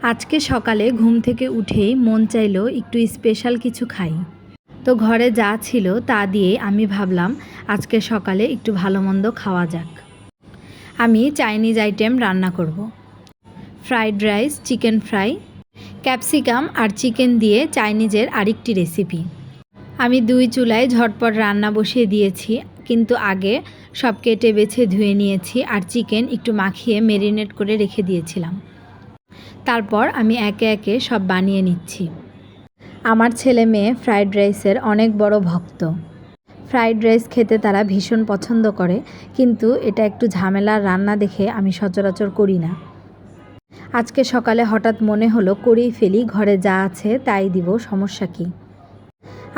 আজকে সকালে ঘুম থেকে উঠেই মন চাইলো একটু স্পেশাল কিছু খাই। তো ঘরে যা ছিল তা দিয়ে আমি ভাবলাম আজকে সকালে একটু ভালো মন্দ খাওয়া যাক। আমি চাইনিজ আইটেম রান্না করব। Fried rice, chicken fry, capsicum আর চিকেন দিয়ে চাইনিজের আরেকটি রেসিপি। আমি 2 চুলায় ঝটপট রান্না বসিয়ে দিয়েছি, কিন্তু আগে সব কেটে বেছে ধুয়ে নিয়েছি আর চিকেন একটু মাখিয়ে ম্যারিনেট করে রেখে দিয়েছিলাম। তারপর আমি একে একে সব বানিয়ে নিচ্ছি। আমার ছেলে মেয়ে ফ্রাইড রাইসের অনেক বড় ভক্ত। ফ্রাইড রাইস খেতে তারা ভীষণ পছন্দ করে, কিন্তু এটা একটু ঝামেলার রান্না দেখে আমি সচরাচর করি না। আজকে সকালে হঠাৎ মনে হলো করেই ফেলি, ঘরে যা আছে তাই দিব, সমস্যা কী।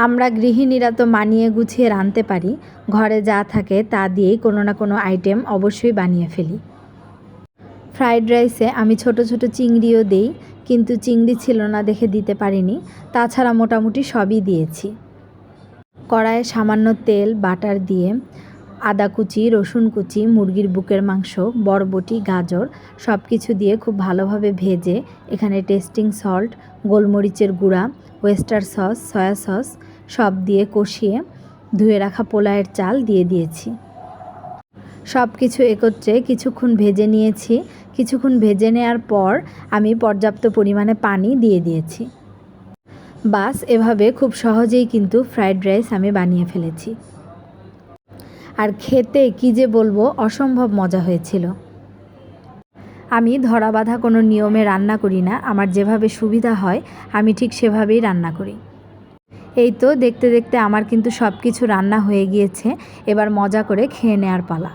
আমরা গৃহিণীরা তো মানিয়ে গুছিয়ে রাঁধতে পারি, ঘরে যা থাকে তা দিয়েই কোনো না কোনো আইটেম অবশ্যই বানিয়ে ফেলি। ফ্রাইড রাইসে আমি ছোট ছোট চিংড়িও দেই, কিন্তু চিংড়ি ছিল না দেখে দিতে পারিনি। তাছাড়া মোটামুটি সবই দিয়েছি। কড়াইয়ে সামান্য তেল, বাটার দিয়ে আদা কুচি, রসুন কুচি, মুরগির বুকের মাংস, বরবটি, গাজর সব কিছু দিয়ে খুব ভালোভাবে ভেজে এখানে টেস্টিং সল্ট, গোলমরিচের গুঁড়া, ওয়েস্টার সস, সয়া সস সব দিয়ে কষিয়ে ধুয়ে রাখা পোলাওয়ের চাল দিয়ে দিয়েছি। সব কিছু একত্রে কিছুক্ষণ ভেজে নিয়েছি। কিছুক্ষণ ভেজে নেওয়ার পর আমি পর্যাপ্ত পরিমাণে পানি দিয়ে দিয়েছি। বাস, এভাবে খুব সহজেই কিন্তু ফ্রাইড রাইস আমি বানিয়ে ফেলেছি। আর খেতে কী যে বলবো, অসম্ভব মজা হয়েছিল। আমি ধরা বাঁধা কোনো নিয়মে রান্না করি না, আমার যেভাবে সুবিধা হয় আমি ঠিক সেভাবেই রান্না করি। এই তো দেখতে দেখতে আমার কিন্তু সব কিছু রান্না হয়ে গিয়েছে। এবার মজা করে খেয়ে নেওয়ার পালা।